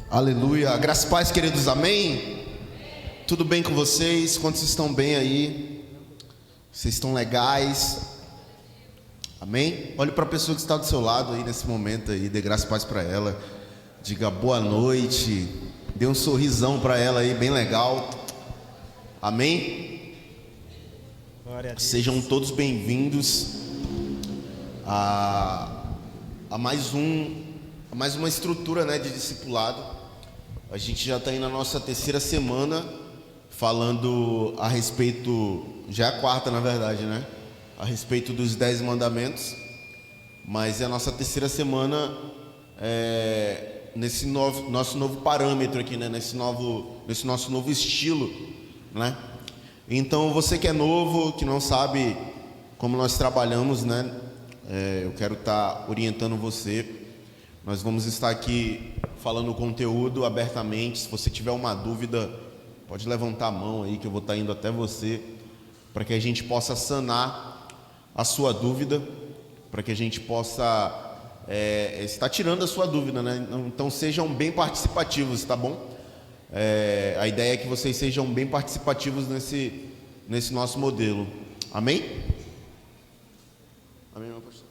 Aleluia. Graças e paz, queridos, amém? Tudo bem com vocês? Quantos estão bem aí? Vocês estão legais? Amém? Olhe para a pessoa que está do seu lado aí nesse momento aí, dê graças e paz para ela. Diga boa noite. Dê um sorrisão para ela aí, bem legal. Amém? Glória a Deus. Sejam todos bem-vindos a mais uma estrutura, né, de discipulado. A gente já está aí na nossa terceira semana falando a respeito, já é a quarta na verdade, né? A respeito dos 10 mandamentos. Mas é a nossa terceira semana nesse nosso novo parâmetro aqui, né? Nesse nosso novo estilo, né? Então você que é novo, que não sabe como nós trabalhamos, né? Eu quero estar orientando você. Nós vamos estar aqui falando o conteúdo abertamente. Se você tiver uma dúvida, pode levantar a mão aí que eu vou estar indo até você, para que a gente possa sanar a sua dúvida, para que a gente possa estar tirando a sua dúvida, né? Então sejam bem participativos, tá bom? A ideia é que vocês sejam bem participativos nesse nosso modelo. Amém? Amém, meu pastor.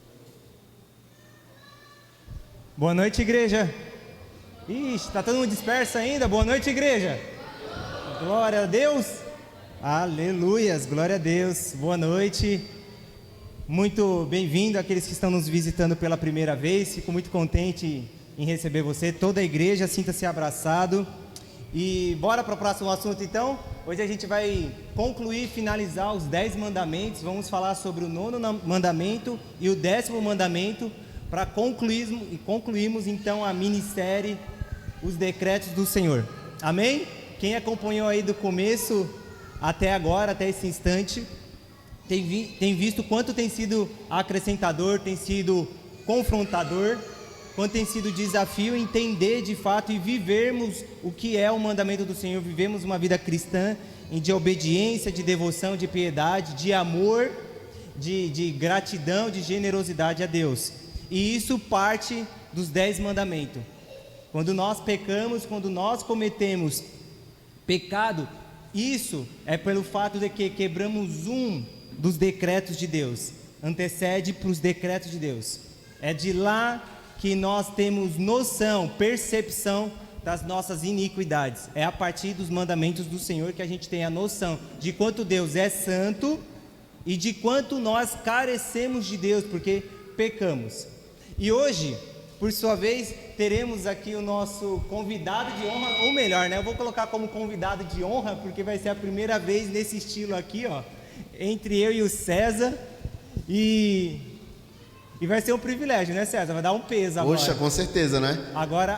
Boa noite, igreja. Ixi, tá todo mundo disperso ainda? Boa noite, igreja. Glória a Deus. Aleluias, glória a Deus. Boa noite. Muito bem-vindo àqueles que estão nos visitando pela primeira vez. Fico muito contente em receber você, toda a igreja. Sinta-se abraçado. E bora para o próximo assunto então. Hoje a gente vai concluir, finalizar os 10 mandamentos. Vamos falar sobre o 9º mandamento e o 10º mandamento, para concluirmos então a minissérie Os Decretos do Senhor. Amém? Quem acompanhou aí do começo até agora, até esse instante, tem visto quanto tem sido acrescentador, tem sido confrontador, quanto tem sido desafio entender de fato e vivermos o que é o mandamento do Senhor. Vivemos uma vida cristã de obediência, de devoção, de piedade, de amor, de gratidão, de generosidade a Deus. E isso parte dos 10 mandamentos. Quando nós pecamos, quando nós cometemos pecado, isso é pelo fato de que quebramos um dos decretos de Deus. Antecede para os decretos de Deus. É de lá que nós temos noção, percepção das nossas iniquidades. É a partir dos mandamentos do Senhor que a gente tem a noção de quanto Deus é santo e de quanto nós carecemos de Deus, porque pecamos. E hoje, por sua vez, teremos aqui o nosso convidado de honra, ou melhor, né? Eu vou colocar como convidado de honra, porque vai ser a primeira vez nesse estilo aqui, ó, entre eu e o César, e vai ser um privilégio, né, César? Vai dar um peso agora. Poxa, com certeza, né? Agora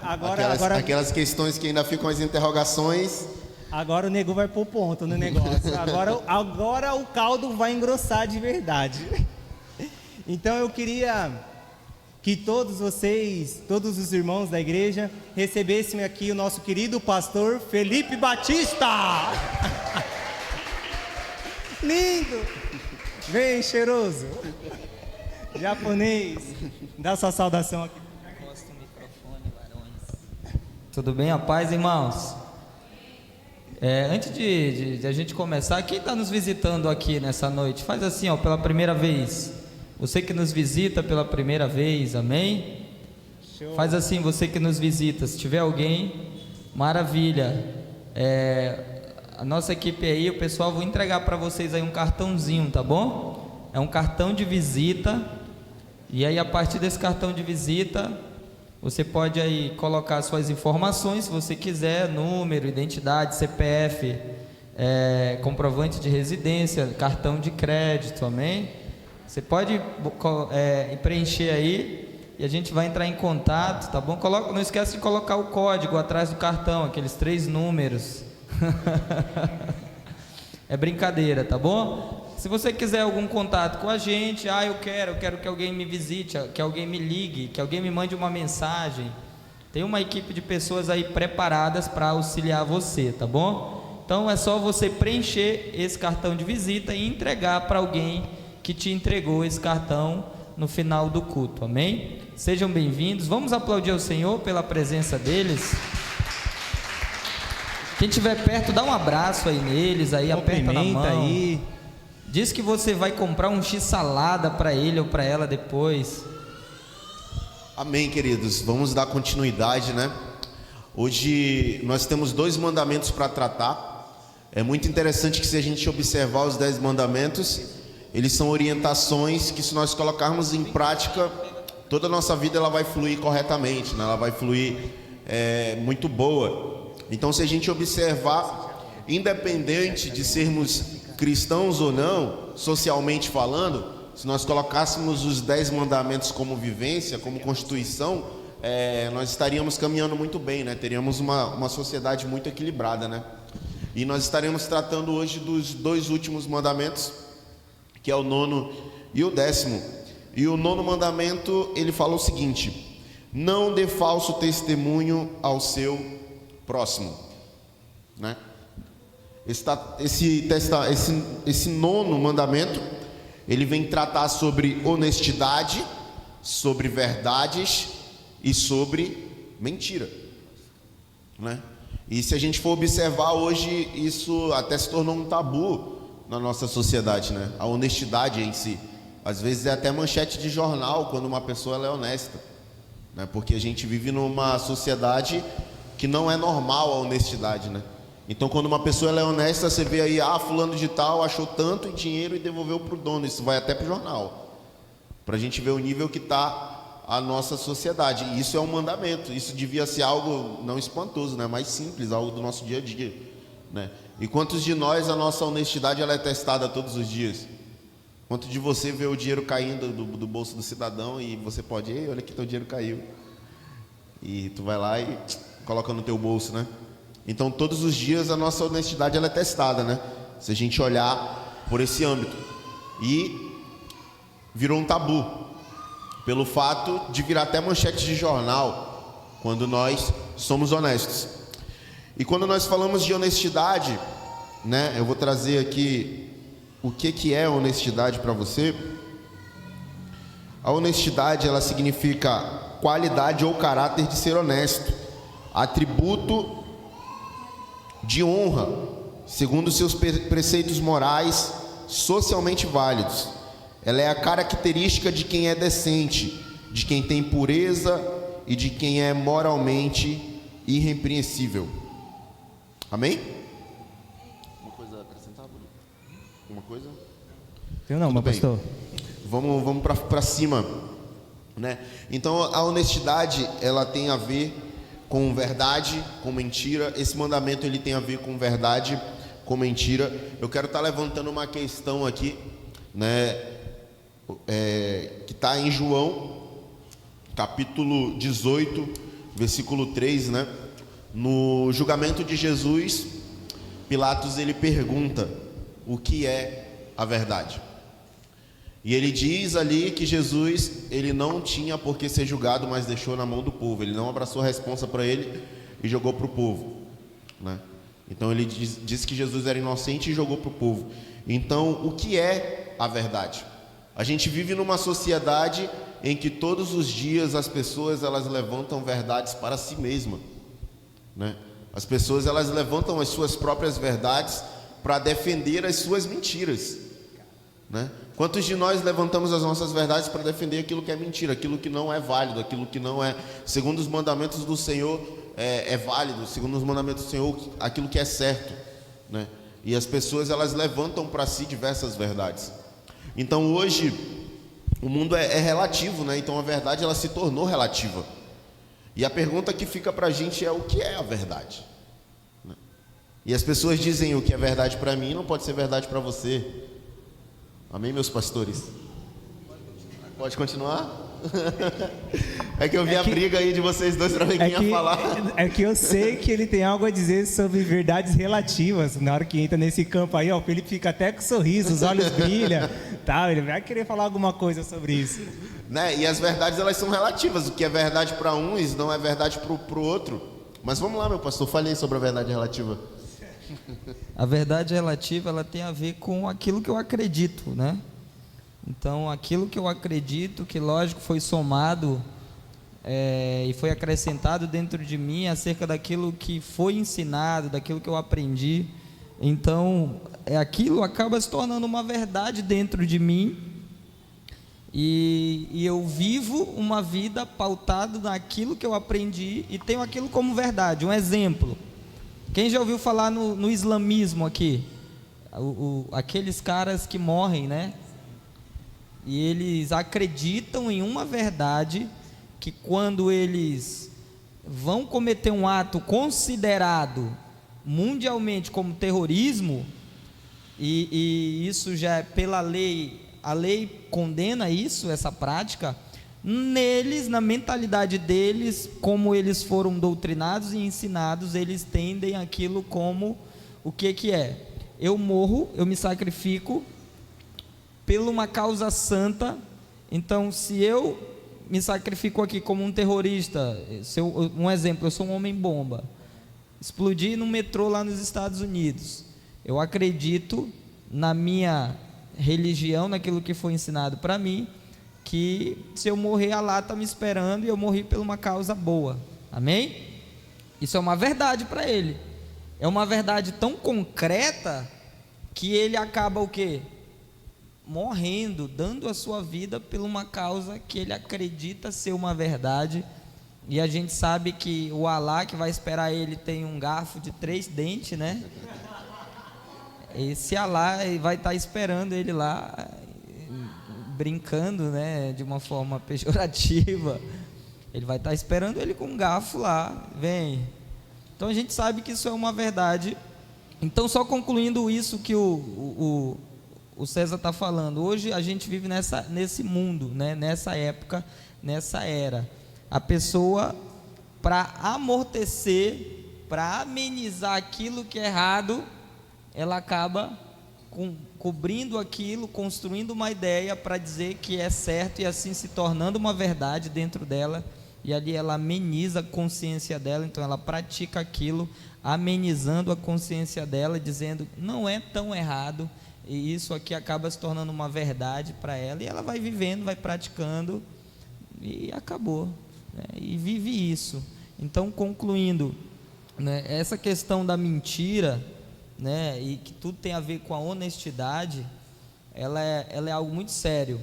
aquelas questões que ainda ficam as interrogações. Agora o nego vai pôr ponto no negócio. Agora o caldo vai engrossar de verdade. Então eu queria que todos vocês, todos os irmãos da igreja, recebessem aqui o nosso querido pastor Felipe Batista. Lindo! Vem, cheiroso. Japonês. Dá sua saudação aqui. Encosta o microfone, varões. Tudo bem, a paz, irmãos? Antes de a gente começar, quem está nos visitando aqui nessa noite? Faz assim, ó, pela primeira vez. Você que nos visita pela primeira vez, amém? Show. Faz assim, você que nos visita. Se tiver alguém, maravilha. A nossa equipe aí, o pessoal, vou entregar para vocês aí um cartãozinho, tá bom? É um cartão de visita. E aí, a partir desse cartão de visita, você pode aí colocar suas informações, se você quiser, número, identidade, CPF, comprovante de residência, cartão de crédito, amém? Você pode preencher aí e a gente vai entrar em contato, tá bom? Não esquece de colocar o código atrás do cartão, aqueles 3 números. É brincadeira, tá bom? Se você quiser algum contato com a gente, eu quero que alguém me visite, que alguém me ligue, que alguém me mande uma mensagem. Tem uma equipe de pessoas aí preparadas para auxiliar você, tá bom? Então é só você preencher esse cartão de visita e entregar para alguém que te entregou esse cartão no final do culto, amém? Sejam bem-vindos, vamos aplaudir ao Senhor pela presença deles. Quem estiver perto, dá um abraço aí neles, aí aperta na mão. Aí. Diz que você vai comprar um x-salada para ele ou para ela depois. Amém, queridos. Vamos dar continuidade, né? Hoje nós temos 2 mandamentos para tratar. É muito interessante que, se a gente observar os 10 mandamentos, eles são orientações que, se nós colocarmos em prática, toda a nossa vida ela vai fluir corretamente, né? Ela vai fluir muito boa. Então, se a gente observar, independente de sermos cristãos ou não, socialmente falando, se nós colocássemos os 10 mandamentos como vivência, como constituição, nós estaríamos caminhando muito bem, né? Teríamos uma sociedade muito equilibrada, né? E nós estaremos tratando hoje dos 2 últimos mandamentos, que é o 9º e o 10º. E o 9º mandamento, ele fala o seguinte: não dê falso testemunho ao seu próximo, né? Esse 9º mandamento, ele vem tratar sobre honestidade, sobre verdades e sobre mentira, né? E se a gente for observar hoje, isso até se tornou um tabu na nossa sociedade, né? A honestidade em si. Às vezes é até manchete de jornal quando uma pessoa ela é honesta, né? Porque a gente vive numa sociedade que não é normal a honestidade, né? Então, quando uma pessoa ela é honesta, você vê aí, fulano de tal achou tanto em dinheiro e devolveu para o dono. Isso vai até para o jornal, para a gente ver o nível que está a nossa sociedade. E isso é um mandamento. Isso devia ser algo não espantoso, né? Mais simples, algo do nosso dia a dia, né? E quantos de nós a nossa honestidade ela é testada todos os dias? Quanto de você vê o dinheiro caindo do bolso do cidadão e você pode, ei, olha que teu dinheiro caiu, e tu vai lá e coloca no teu bolso, né? Então, todos os dias a nossa honestidade ela é testada, né? Se a gente olhar por esse âmbito. E virou um tabu, pelo fato de virar até manchete de jornal, quando nós somos honestos. E quando nós falamos de honestidade, né? Eu vou trazer aqui o que é honestidade para você. A honestidade, ela significa qualidade ou caráter de ser honesto, atributo de honra, segundo seus preceitos morais socialmente válidos. Ela é a característica de quem é decente, de quem tem pureza e de quem é moralmente irrepreensível. Amém? Uma coisa a acrescentar? Uma coisa? Eu não, Tudo meu bem. pastor. Vamos para cima, né? Então, a honestidade ela tem a ver com verdade, com mentira. Esse mandamento ele tem a ver com verdade, com mentira. Eu quero estar levantando uma questão aqui, né? Que está em João, capítulo 18, versículo 3, né? No julgamento de Jesus, Pilatos ele pergunta o que é a verdade. E ele diz ali que Jesus, ele não tinha por que ser julgado, mas deixou na mão do povo. Ele não abraçou a responsa para ele e jogou para o povo, né? Então ele disse que Jesus era inocente e jogou para o povo. Então, o que é a verdade? A gente vive numa sociedade em que todos os dias as pessoas elas levantam verdades para si mesmas, né? As pessoas elas levantam as suas próprias verdades para defender as suas mentiras, né? Quantos de nós levantamos as nossas verdades para defender aquilo que é mentira, aquilo que não é válido, aquilo que não é, segundo os mandamentos do Senhor, é válido, segundo os mandamentos do Senhor, aquilo que é certo, né? E as pessoas elas levantam para si diversas verdades. Então hoje o mundo é relativo, né? Então a verdade ela se tornou relativa. E a pergunta que fica para a gente é o que é a verdade, né? E as pessoas dizem o que é verdade para mim não pode ser verdade para você. Amém, meus pastores? Pode continuar? É que eu vi a briga aí de vocês dois para ver quem ia falar. É que eu sei que ele tem algo a dizer sobre verdades relativas. Na hora que entra nesse campo aí, ó, o Felipe fica até com sorriso, os olhos brilham, tá? Ele vai querer falar alguma coisa sobre isso, né? E as verdades elas são relativas. O que é verdade para uns não é verdade para o outro. Mas vamos lá, meu pastor, fale aí sobre a verdade relativa. A verdade relativa ela tem a ver com aquilo que eu acredito, né? Então, aquilo que eu acredito, que lógico foi somado e foi acrescentado dentro de mim acerca daquilo que foi ensinado, daquilo que eu aprendi. Então, aquilo acaba se tornando uma verdade dentro de mim, e eu vivo uma vida pautada naquilo que eu aprendi e tenho aquilo como verdade. Um exemplo: quem já ouviu falar no islamismo aqui? Aqueles caras que morrem, né? E eles acreditam em uma verdade, que quando eles vão cometer um ato considerado mundialmente como terrorismo, e isso já é pela lei, a lei condena isso, essa prática, neles, na mentalidade deles, como eles foram doutrinados e ensinados, eles tendem aquilo como o que é? Eu morro, eu me sacrifico por uma causa santa. Então, se eu me sacrifico aqui como um terrorista, um exemplo, eu sou um homem-bomba, explodi no metrô lá nos Estados Unidos, eu acredito na minha religião, naquilo que foi ensinado para mim, que se eu morrer, Allah está me esperando, e eu morri por uma causa boa. Amém? Isso é uma verdade para ele. É uma verdade tão concreta que ele acaba o quê? Morrendo, dando a sua vida por uma causa que ele acredita ser uma verdade. E a gente sabe que o Allah que vai esperar ele tem um garfo de 3 dentes, né? Esse Allah vai estar esperando ele lá, brincando, né, de uma forma pejorativa. Ele vai estar esperando ele com um garfo lá, vem. Então a gente sabe que isso é uma verdade. Então, só concluindo isso que o César está falando, hoje a gente vive nesse mundo, né, nessa época, nessa era. A pessoa, para amortecer, para amenizar aquilo que é errado, ela acaba cobrindo aquilo, construindo uma ideia para dizer que é certo, e assim se tornando uma verdade dentro dela, e ali ela ameniza a consciência dela. Então ela pratica aquilo, amenizando a consciência dela, dizendo não é tão errado, e isso aqui acaba se tornando uma verdade para ela, e ela vai vivendo, vai praticando, e acabou, né? E vive isso. Então, concluindo, né, essa questão da mentira, né, e que tudo tem a ver com a honestidade, ela é algo muito sério,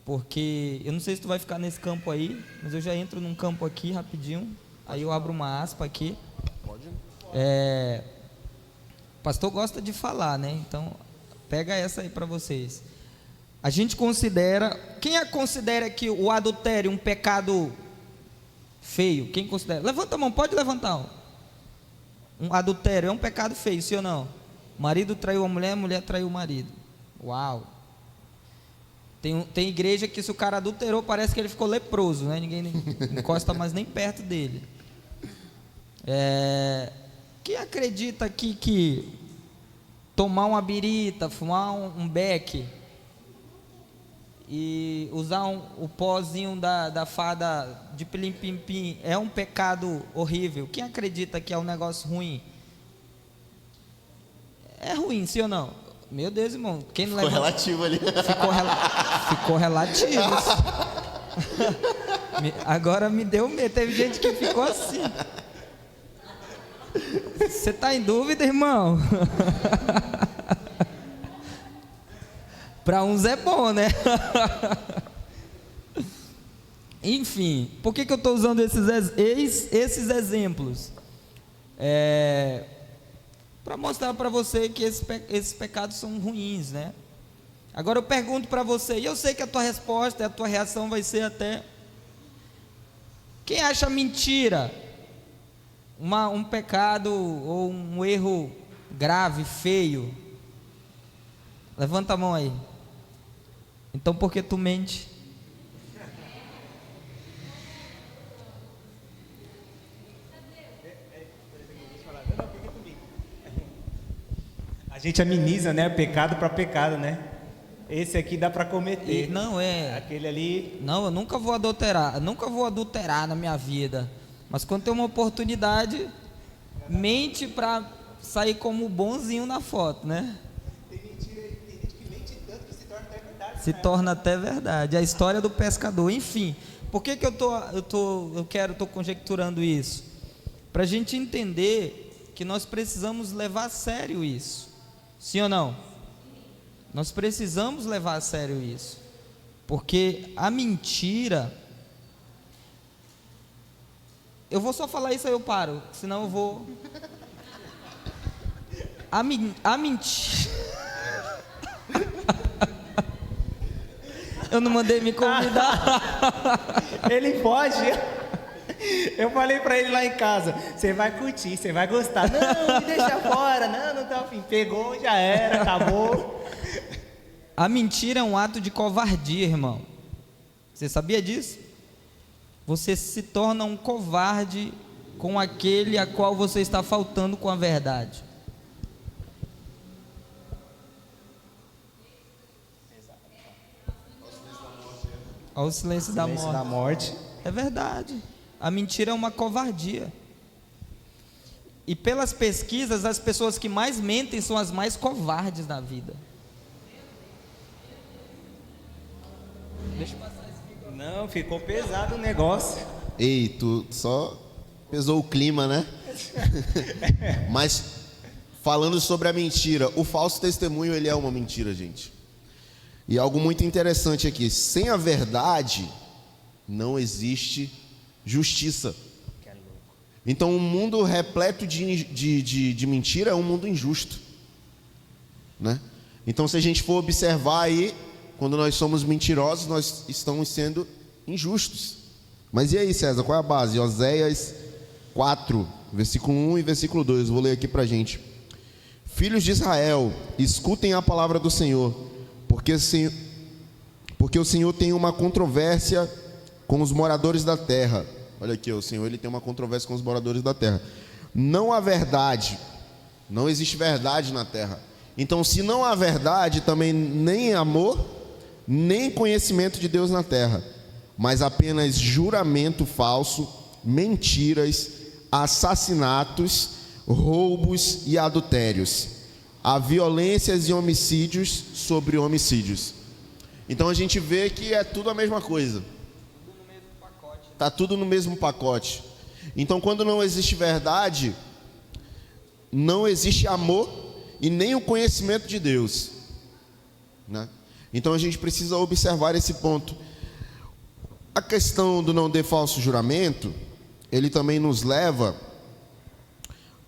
porque eu não sei se tu vai ficar nesse campo aí, mas eu já entro num campo aqui rapidinho, aí eu abro uma aspa aqui. Pode. O pastor gosta de falar, né? Então pega essa aí para vocês. A gente considera, quem considera que o adultério um pecado feio? Quem considera? Levanta a mão, pode levantar. Um adultério é um pecado feio, sim ou não? O marido traiu a mulher traiu o marido. Uau! Tem igreja que, se o cara adulterou, parece que ele ficou leproso, né? Ninguém encosta mais nem perto dele. Quem acredita aqui que tomar uma birita, fumar um beck e usar o pozinho da fada de pilim-pim-pim é um pecado horrível? Quem acredita que é um negócio ruim? É ruim, sim ou não? Meu Deus, irmão, quem não ficou relativo ali. Ficou relativo. Agora me deu medo. Teve gente que ficou assim. Você está em dúvida, irmão? Para uns é bom, né? Enfim, por que eu estou usando esses exemplos? Para mostrar para você que esses pecados são ruins, né? Agora eu pergunto para você, e eu sei que a tua resposta, a tua reação vai ser até: quem acha mentira um pecado ou um erro grave, feio? Levanta a mão aí. Então por que tu mente? A gente ameniza, né, pecado para pecado, né? Esse aqui dá para cometer. Não é. Aquele ali. Não, eu nunca vou adulterar na minha vida. Mas quando tem uma oportunidade, mente para sair como bonzinho na foto, né? Tem gente que mente tanto que se torna até verdade. Se torna até verdade. A história do pescador. Enfim, Por que eu tô conjecturando isso? Para a gente entender que nós precisamos levar a sério isso. Sim ou não? Nós precisamos levar a sério isso. Porque a mentira... Eu vou só falar isso aí eu paro, senão eu vou... A mentira... Eu não mandei me convidar. Ele pode. Eu falei pra ele lá em casa: você vai curtir, você vai gostar. Não, me deixa fora. Não tá afim. Pegou, já era, acabou. A mentira é um ato de covardia, irmão. Você sabia disso? Você se torna um covarde com aquele a qual você está faltando com a verdade. Olha o silêncio da morte. É verdade. A mentira é uma covardia. E pelas pesquisas, as pessoas que mais mentem são as mais covardes na vida. Deixa eu passar esse... Não, ficou pesado o negócio. Ei, tu só pesou o clima, né? Mas falando sobre a mentira, o falso testemunho, ele é uma mentira, gente. E algo muito interessante aqui: sem a verdade não existe justiça. Então um mundo repleto de mentira é um mundo injusto, né? Então se a gente for observar aí, quando nós somos mentirosos, nós estamos sendo injustos. Mas e aí, César, qual é a base? Oséias 4, versículo 1 e versículo 2, vou ler aqui pra gente. Filhos de Israel, escutem a palavra do Senhor, porque o Senhor tem uma controvérsia com os moradores da terra. Olha aqui, o Senhor, ele tem uma controvérsia com os moradores da terra. Não há verdade, não existe verdade na terra. Então, se não há verdade, também nem amor, nem conhecimento de Deus na terra, mas apenas juramento falso, mentiras, assassinatos, roubos e adultérios. Há violências e homicídios sobre homicídios. Então a gente vê que é tudo a mesma coisa. Está tudo no mesmo pacote. Então quando não existe verdade, não existe amor e nem o conhecimento de Deus, né? Então a gente precisa observar esse ponto. A questão do não dê falso juramento, ele também nos leva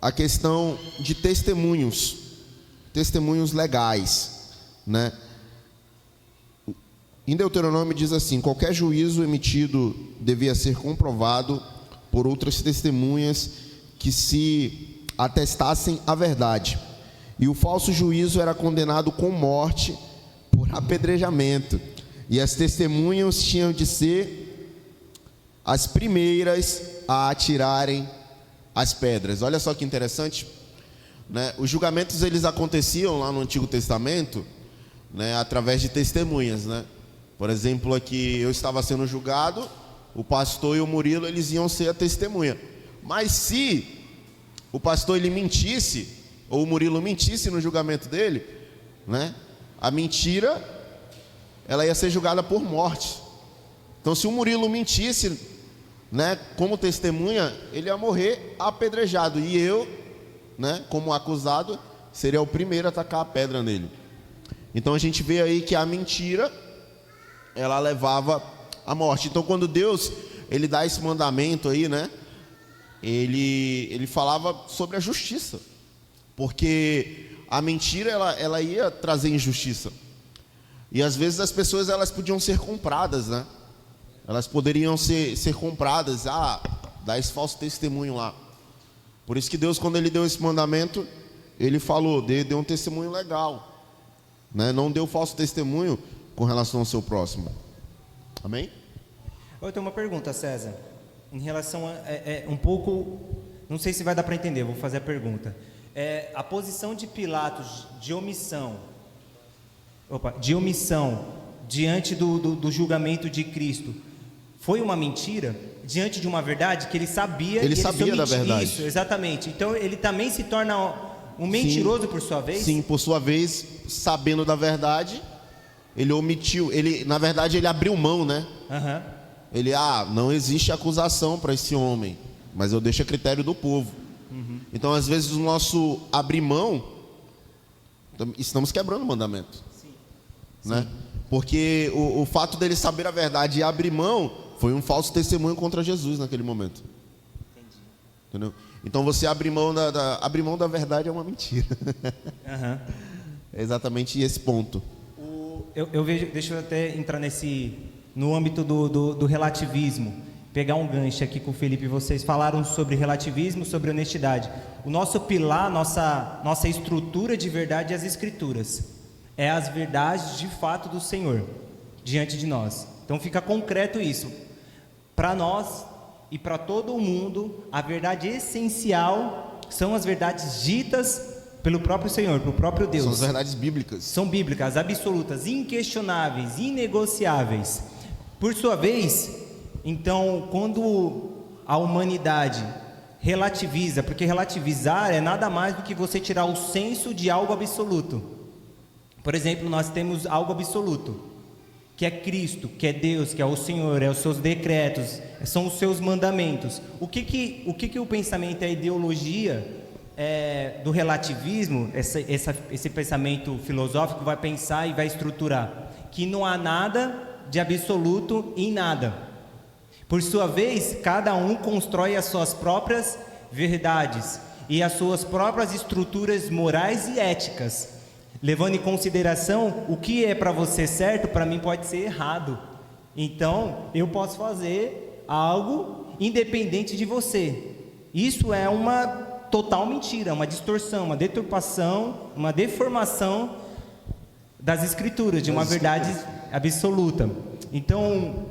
à questão de testemunhos legais, né? Em Deuteronômio diz assim: qualquer juízo emitido devia ser comprovado por outras testemunhas que se atestassem a verdade, e o falso juízo era condenado com morte por apedrejamento, e as testemunhas tinham de ser as primeiras a atirarem as pedras. Olha só que interessante, né? Os julgamentos, eles aconteciam lá no Antigo Testamento, né, através de testemunhas, né? Por exemplo, aqui eu estava sendo julgado, o pastor e o Murilo, eles iam ser a testemunha. Mas se o pastor ele mentisse, ou o Murilo mentisse no julgamento dele, né, a mentira, ela ia ser julgada por morte. Então, se o Murilo mentisse, né, como testemunha, ele ia morrer apedrejado, e eu, né, como acusado, seria o primeiro a tacar a pedra nele. Então a gente vê aí que a mentira, ela levava à morte. Então quando Deus, ele dá esse mandamento aí, né, ele falava sobre a justiça, porque a mentira, ela ia trazer injustiça. E às vezes as pessoas, elas podiam ser compradas, né? Elas poderiam ser compradas. Dá esse falso testemunho lá. Por isso que Deus, quando ele deu esse mandamento, ele falou, dê um testemunho legal, né? Não deu falso testemunho com relação ao seu próximo. Amém? Eu tenho uma pergunta, César, em relação a um pouco, não sei se vai dar para entender, vou fazer a pergunta. A posição de Pilatos de omissão diante do julgamento de Cristo foi uma mentira? Diante de uma verdade que ele sabia, ele sabia da verdade. Isso, exatamente. Então ele também se torna um mentiroso, sim, por sua vez? Sim, por sua vez, sabendo da verdade, ele omitiu, na verdade ele abriu mão, né? Uhum. Ele, não existe acusação para esse homem, mas eu deixo a critério do povo. Então, às vezes, o nosso abrir mão, estamos quebrando o mandamento. Né? Porque o fato dele saber a verdade e abrir mão foi um falso testemunho contra Jesus naquele momento. Entendeu? Então, você abrir mão abrir mão da verdade é uma mentira. É exatamente esse ponto. Eu vejo, deixa eu até entrar no âmbito do relativismo, pegar um gancho aqui com o Felipe. Vocês falaram sobre relativismo, sobre honestidade. O nosso pilar, nossa estrutura de verdade é as Escrituras, é as verdades de fato do Senhor diante de nós. Então fica concreto isso para nós e para todo o mundo. A verdade essencial são as verdades ditas pelo próprio Senhor, pelo próprio Deus. São as verdades bíblicas. São bíblicas, absolutas, inquestionáveis, inegociáveis. Por sua vez, então, quando a humanidade relativiza, porque relativizar é nada mais do que você tirar o senso de algo absoluto. Por exemplo, nós temos algo absoluto, que é Cristo, que é Deus, que é o Senhor, é os seus decretos, são os seus mandamentos. O que o pensamento e a ideologia do relativismo, esse pensamento filosófico vai pensar e vai estruturar? Que não há nada de absoluto em nada. Por sua vez, cada um constrói as suas próprias verdades e as suas próprias estruturas morais e éticas, levando em consideração o que é para você certo, para mim pode ser errado. Então, eu posso fazer algo independente de você. Isso é uma total mentira, uma distorção, uma deturpação, uma deformação das Escrituras, de uma verdade absoluta. Então,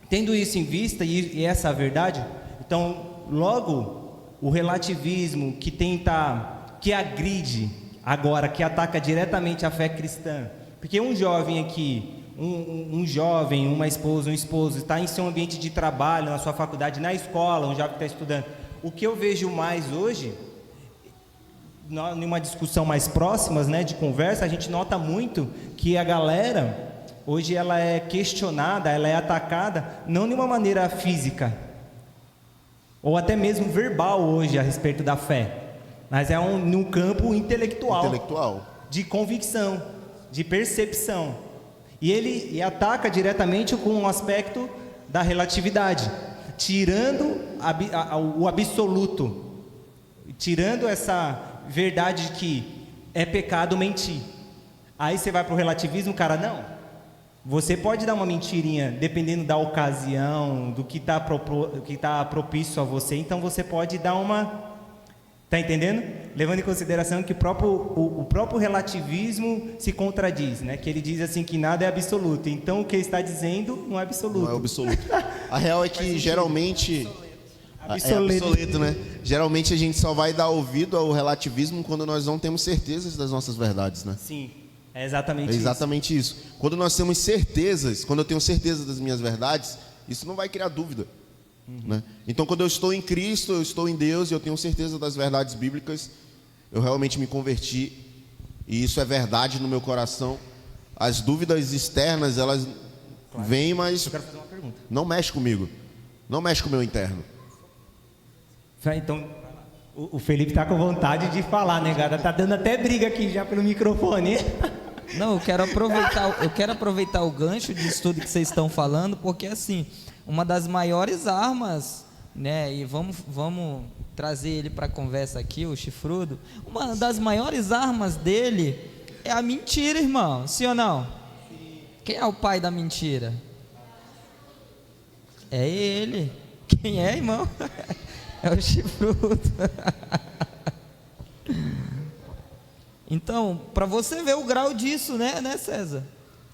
tendo isso em vista e essa verdade, então, logo, o relativismo que agride agora, que ataca diretamente a fé cristã, porque um jovem aqui, um jovem, uma esposa, um esposo, está em seu ambiente de trabalho, na sua faculdade, na escola, um jovem que está estudando. O que eu vejo mais hoje, numa discussão mais próximas, né, de conversa, a gente nota muito que a galera, hoje ela é questionada, ela é atacada, não de uma maneira física, ou até mesmo verbal hoje a respeito da fé, mas é num campo intelectual, de convicção, de percepção. E ele ataca diretamente com um aspecto da relatividade, tirando o absoluto, tirando essa verdade que é pecado mentir. Aí você vai para o relativismo, cara, não. Você pode dar uma mentirinha, dependendo da ocasião, do que está propício a você. Então você pode dar uma... Está entendendo? Levando em consideração que o próprio relativismo se contradiz, né? Que ele diz assim que nada é absoluto. Então o que ele está dizendo não é absoluto. Não é absoluto. A real é que geralmente... obsoleto, né? Geralmente a gente só vai dar ouvido ao relativismo quando nós não temos certezas das nossas verdades, né? Sim, é exatamente isso. Quando nós temos certezas, quando eu tenho certeza das minhas verdades, isso não vai criar dúvida. Né? Então, quando eu estou em Cristo, eu estou em Deus e eu tenho certeza das verdades bíblicas, eu realmente me converti e isso é verdade no meu coração. As dúvidas externas, elas vêm, mas eu quero fazer uma pergunta. Não mexe comigo, não mexe com o meu interno. Então, o Felipe está com vontade de falar, né, cara? Tá dando até briga aqui já pelo microfone. Não, eu quero aproveitar o gancho disso tudo que vocês estão falando, porque assim, uma das maiores armas, né, e vamos trazer ele para a conversa aqui, o chifrudo, uma das maiores armas dele é a mentira, irmão, sim ou não? Sim. Quem é o pai da mentira? É ele. Quem é, irmão? É o chifrudo. Então, para você ver o grau disso, né, César?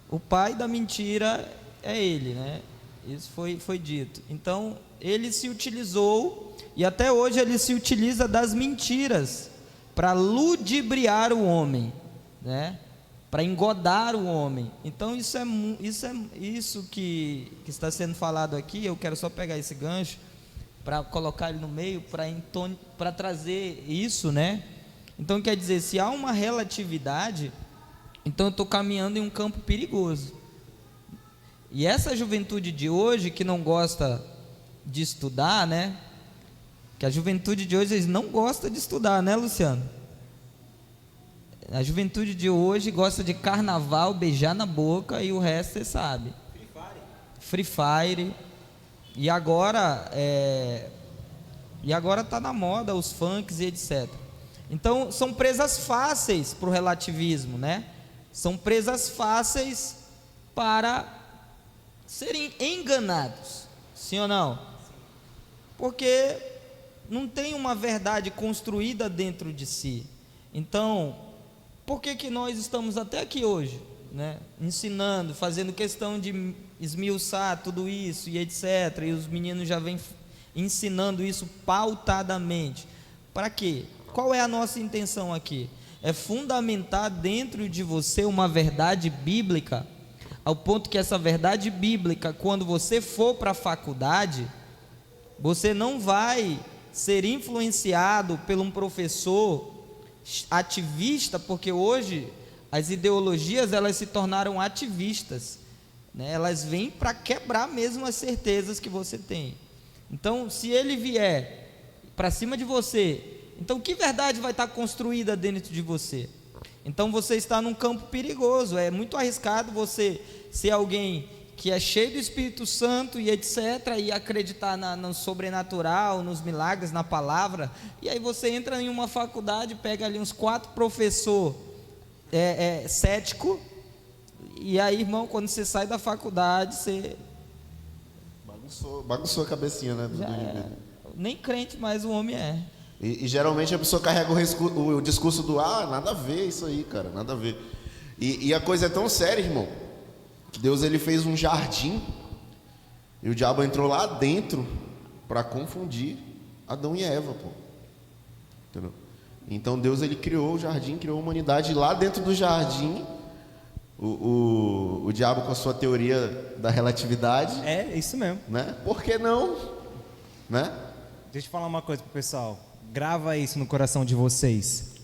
O pai da mentira é ele, né? Isso foi dito. Então, ele se utilizou, e até hoje ele se utiliza das mentiras para ludibriar o homem, né? Para engodar o homem. Então, isso que está sendo falado aqui. Eu quero só pegar esse gancho para colocar ele no meio, para trazer isso, né? Então, quer dizer, se há uma relatividade, então eu estou caminhando em um campo perigoso. E essa juventude de hoje que não gosta de estudar, né? Que a juventude de hoje eles não gosta de estudar, né, Luciano? A juventude de hoje gosta de carnaval, beijar na boca e o resto você sabe. Free Fire. E agora tá na moda os funks e etc. Então são presas fáceis para o relativismo, né? São presas fáceis para serem enganados, sim ou não? Porque não tem uma verdade construída dentro de si. Então, por que nós estamos até aqui hoje, né? Ensinando, fazendo questão de esmiuçar tudo isso e etc. E os meninos já vêm ensinando isso pautadamente. Para quê? Qual é a nossa intenção aqui? É fundamentar dentro de você uma verdade bíblica, ao ponto que essa verdade bíblica, quando você for para a faculdade, você não vai ser influenciado por um professor ativista, porque hoje as ideologias elas se tornaram ativistas, né? Elas vêm para quebrar mesmo as certezas que você tem. Então, se ele vier para cima de você, então que verdade vai estar construída dentro de você? Então você está num campo perigoso. É muito arriscado você ser alguém que é cheio do Espírito Santo e etc, e acreditar no sobrenatural, nos milagres, na palavra, e aí você entra em uma faculdade, pega ali uns 4 professores cético, e aí, irmão, quando você sai da faculdade, você bagunçou a cabecinha, né? Nem crente mais o homem é. E geralmente a pessoa carrega o discurso do nada a ver isso aí, cara, nada a ver. E a coisa é tão séria, irmão, que Deus ele fez um jardim e o diabo entrou lá dentro para confundir Adão e Eva, pô. Entendeu? Então Deus ele criou o jardim, criou a humanidade, e lá dentro do jardim o diabo com a sua teoria da relatividade. É, isso mesmo. Né? Por que não? Né? Deixa eu falar uma coisa pro pessoal. Grava isso no coração de vocês.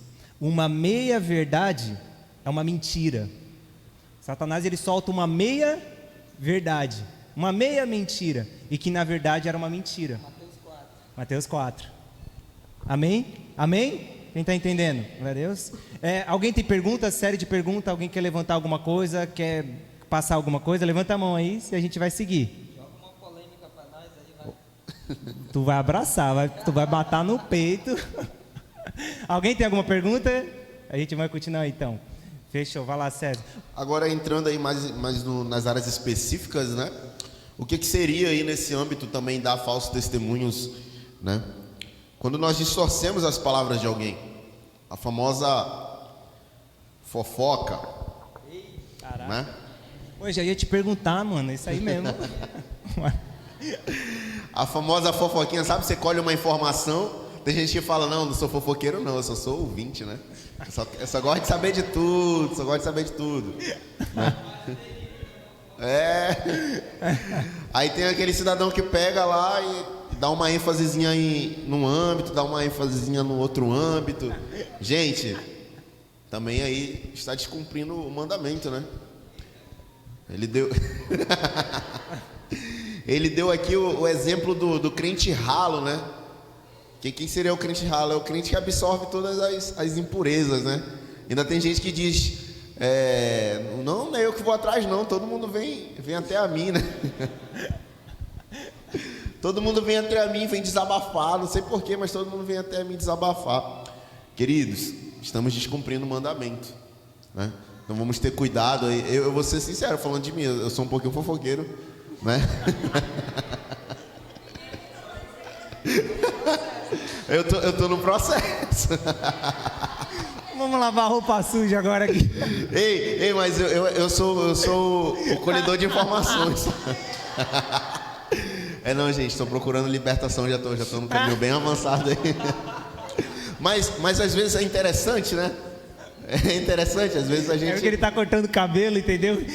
Uma meia verdade é uma mentira. Satanás ele solta uma meia verdade, uma meia mentira, e que na verdade era uma mentira. Mateus 4. Amém? Amém? Quem está entendendo? Glória a Deus. Alguém tem pergunta? Série de perguntas? Alguém quer levantar alguma coisa? Quer passar alguma coisa? Levanta a mão aí, se a gente vai seguir. Joga uma polêmica para nós aí, vai. Tu vai abraçar, tu vai bater no peito. Alguém tem alguma pergunta? A gente vai continuar então. Fechou, vai lá, César. Agora entrando aí mais nas áreas específicas, né? O que seria aí nesse âmbito também dar falsos testemunhos, né? Quando nós distorcemos as palavras de alguém, a famosa fofoca, Caraca. né? Hoje já ia te perguntar, mano, isso aí mesmo. A famosa fofoquinha, sabe? Você colhe uma informação, tem gente que fala, não sou fofoqueiro não, eu só sou ouvinte, né? Eu só gosto de saber de tudo, né? Aí tem aquele cidadão que pega lá e dá uma ênfasezinha num âmbito, dá uma ênfasezinha no outro âmbito. Gente, também aí está descumprindo o mandamento, né? Ele deu aqui o exemplo do crente ralo, né? Quem seria o crente ralo? É o crente que absorve todas as impurezas, né? Ainda tem gente que diz, não é eu que vou atrás não, todo mundo vem até a mim, né? Todo mundo vem até a mim, vem desabafar, não sei porquê, mas todo mundo vem até a mim desabafar. Queridos, estamos descumprindo o mandamento, né? Então vamos ter cuidado. Eu vou ser sincero, falando de mim, eu sou um pouquinho fofoqueiro, né? Eu tô no processo. Vamos lavar roupa suja agora aqui. Ei, mas eu sou o colhedor de informações. Não, gente, estou procurando libertação, já tô no caminho bem avançado aí. Mas às vezes é interessante, né? É interessante, às vezes a gente... É porque ele tá cortando cabelo, entendeu?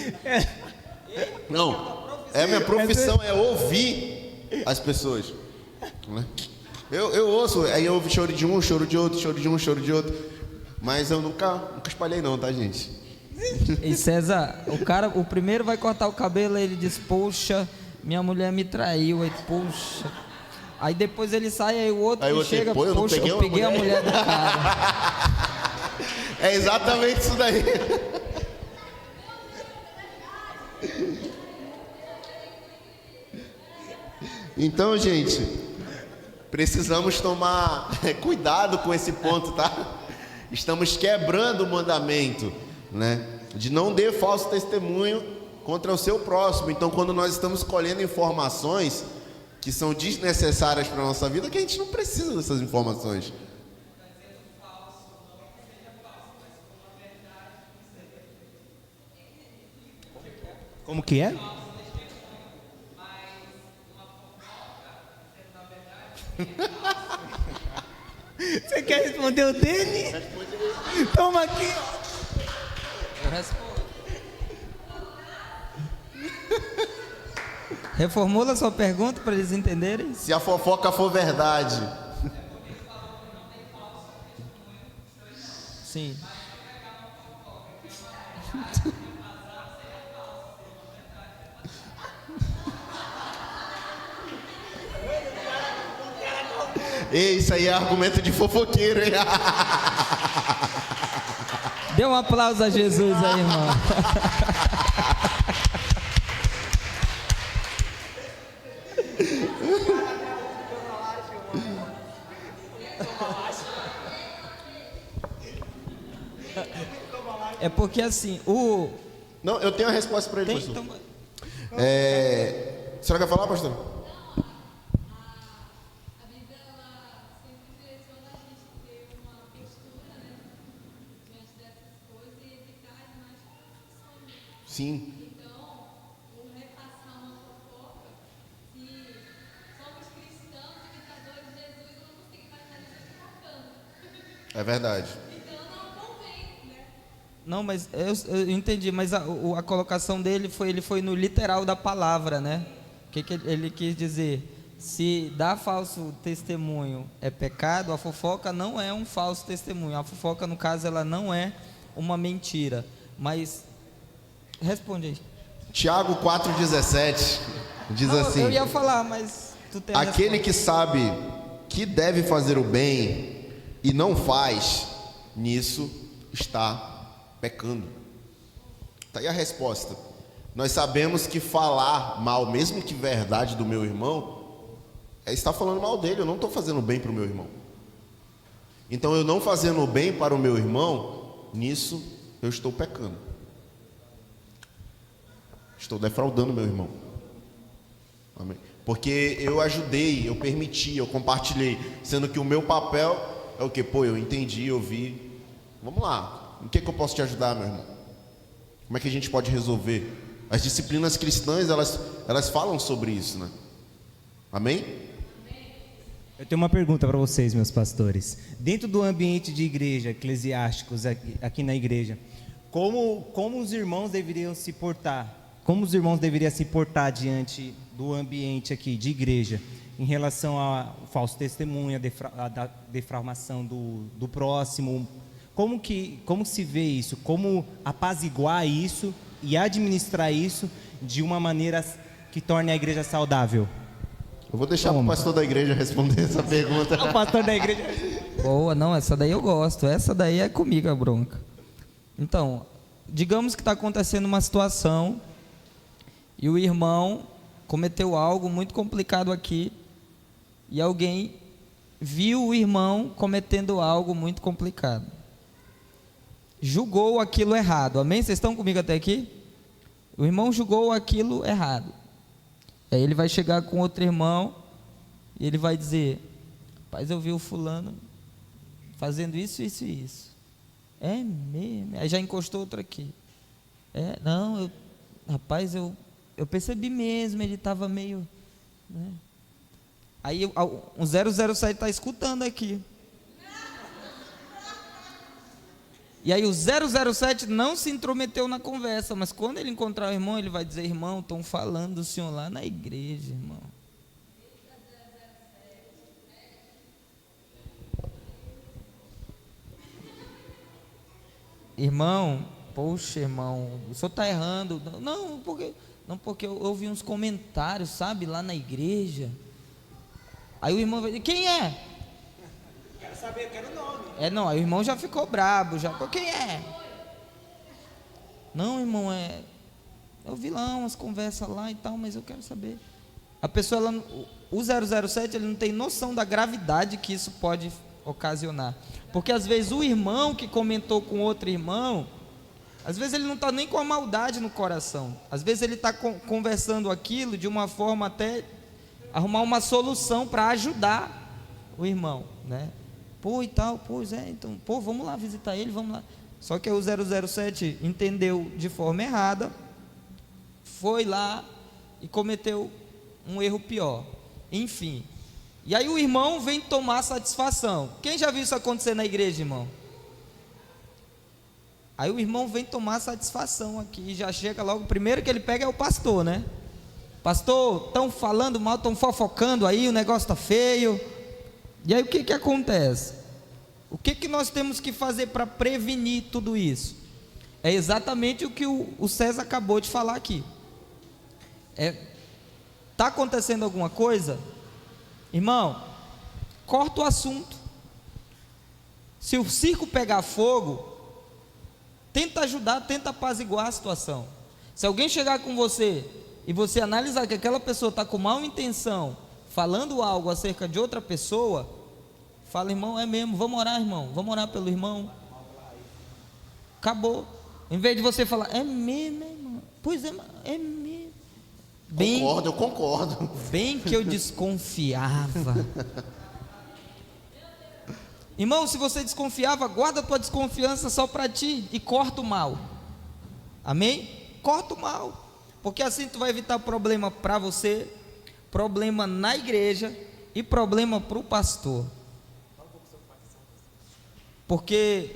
Não, minha profissão é ouvir as pessoas, né? Eu ouço, aí eu ouvo choro de um, choro de outro, choro de um, choro de outro. Mas eu nunca espalhei não, tá, gente? E César, o primeiro vai cortar o cabelo, aí ele diz, poxa, minha mulher me traiu, aí, poxa. Aí depois ele sai, aí o outro chega, pô, poxa, eu peguei a mulher do cara. É exatamente isso daí. Então, gente, precisamos tomar cuidado com esse ponto, tá? Estamos quebrando o mandamento, né? De não dar falso testemunho contra o seu próximo. Então, quando nós estamos colhendo informações que são desnecessárias para a nossa vida, que a gente não precisa dessas informações. Como que é? Você quer responder o dele? Toma aqui. Eu respondo. Reformula a sua pergunta para eles entenderem. Se a fofoca for verdade. Sim. Ei, isso aí é argumento de fofoqueiro, hein? Dê um aplauso a Jesus aí, irmão. É porque assim, Não, eu tenho a resposta para ele, pastor. Então... A senhora quer falar, pastor? A Bíblia, ela sempre direciona a gente ter uma postura, né, diante dessas coisas e evitar as más condições. Sim. Então, o repassar uma fofoca, se somos cristãos, imitadores de Jesus, eu não consigo imaginar Jesus fofocando. É verdade. Então, não convém, né? Não, mas eu entendi, mas a colocação dele ele foi no literal da palavra, né? O que ele quis dizer? Se dar falso testemunho é pecado, a fofoca não é um falso testemunho. A fofoca, no caso, ela não é uma mentira. Mas, responde aí. Tiago 4,17 diz Não, assim: eu ia falar, mas tu tem a aquele resposta. que sabe que deve fazer o bem e não faz, nisso está pecando. Está aí a resposta. Nós sabemos que falar mal, mesmo que verdade, do meu irmão, é estar falando mal dele. Eu não estou fazendo bem para o meu irmão. Então, eu não fazendo bem para o meu irmão, nisso eu estou pecando. Estou defraudando meu irmão. Amém. Porque eu ajudei, eu permiti, eu compartilhei, sendo que o meu papel é o que? Pô, eu entendi, eu vi. Vamos lá. Em que eu posso te ajudar, meu irmão? Como é que a gente pode resolver? As disciplinas cristãs, elas falam sobre isso, né? Amém? Eu tenho uma pergunta para vocês, meus pastores. Dentro do ambiente de igreja, eclesiásticos aqui na igreja, como os irmãos deveriam se portar? Como os irmãos deveriam se portar diante do ambiente aqui de igreja, em relação ao falso testemunho, a defraudação do próximo? Como se vê isso? Como apaziguar isso e administrar isso de uma maneira que torne a igreja saudável? Eu vou deixar o pastor da igreja responder essa pergunta. O pastor da igreja. Boa, não, essa daí eu gosto. Essa daí é comigo a bronca. Então, digamos que está acontecendo uma situação e o irmão cometeu algo muito complicado aqui e alguém viu o irmão cometendo algo muito complicado. Julgou aquilo errado. Amém? Vocês estão comigo até aqui? O irmão julgou aquilo errado. Aí ele vai chegar com outro irmão e ele vai dizer: rapaz, eu vi o fulano fazendo isso, isso e isso. É mesmo? Aí já encostou outro aqui. Não, rapaz, eu percebi mesmo, ele estava meio... Né? Aí o 007 está escutando aqui. E aí o 007 não se intrometeu na conversa, mas quando ele encontrar o irmão, ele vai dizer: irmão, estão falando do senhor lá na igreja, irmão. Irmão, poxa, irmão, o senhor está errando. Não, porque eu ouvi uns comentários, sabe, lá na igreja. Aí o irmão vai dizer, quem é? Quero saber, quero o nome. Não, aí o irmão já ficou brabo, quem é? Não, irmão, eu vi lá umas conversas lá e tal, mas eu quero saber. A pessoa, o 007, ele não tem noção da gravidade que isso pode ocasionar. Porque às vezes o irmão que comentou com outro irmão, às vezes ele não está nem com a maldade no coração. Às vezes ele está conversando aquilo de uma forma até arrumar uma solução para ajudar o irmão, né? Pô, e tal, então, vamos lá visitar ele, vamos lá. Só que o 007 entendeu de forma errada, foi lá e cometeu um erro pior. Enfim. E aí o irmão vem tomar satisfação. Quem já viu isso acontecer na igreja, irmão? Aí o irmão vem tomar satisfação aqui, já chega logo, o primeiro que ele pega é o pastor, né? Pastor, estão falando mal, estão fofocando aí, o negócio está feio. E aí o que acontece? O que nós temos que fazer para prevenir tudo isso? É exatamente o que o César acabou de falar aqui. Está acontecendo alguma coisa? Irmão, corta o assunto. Se o circo pegar fogo, tenta ajudar, tenta apaziguar a situação. Se alguém chegar com você e você analisar que aquela pessoa está com má intenção, falando algo acerca de outra pessoa, fala, irmão, é mesmo, vamos orar, irmão, vamos orar pelo irmão. Acabou. Em vez de você falar, é mesmo, irmão, pois é mesmo. Eu concordo. Bem que eu desconfiava. Irmão, se você desconfiava, guarda a tua desconfiança só para ti e corta o mal. Amém? Corta o mal, porque assim tu vai evitar problema para você, problema na igreja e problema para o pastor. Porque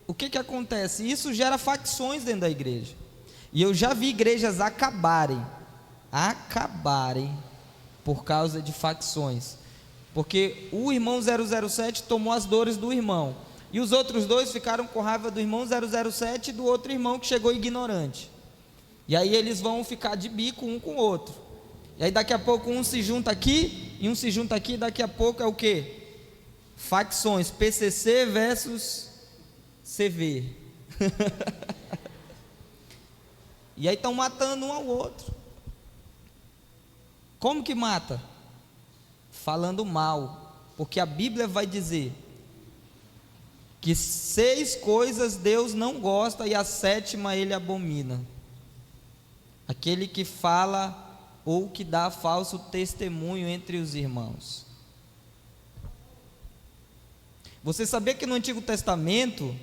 o que acontece? Isso gera facções dentro da igreja. E eu já vi igrejas acabarem por causa de facções. Porque o irmão 007 tomou as dores do irmão, e os outros dois ficaram com raiva do irmão 007 e do outro irmão que chegou ignorante. E aí eles vão ficar de bico um com o outro. E aí daqui a pouco um se junta aqui e um se junta aqui, daqui a pouco é o quê? Facções, PCC versus CV. E aí estão matando um ao outro. Como que mata? Falando mal, porque a Bíblia vai dizer que 6 coisas Deus não gosta e a 7ª Ele abomina: aquele que fala ou que dá falso testemunho entre os irmãos. Você sabia que no Antigo Testamento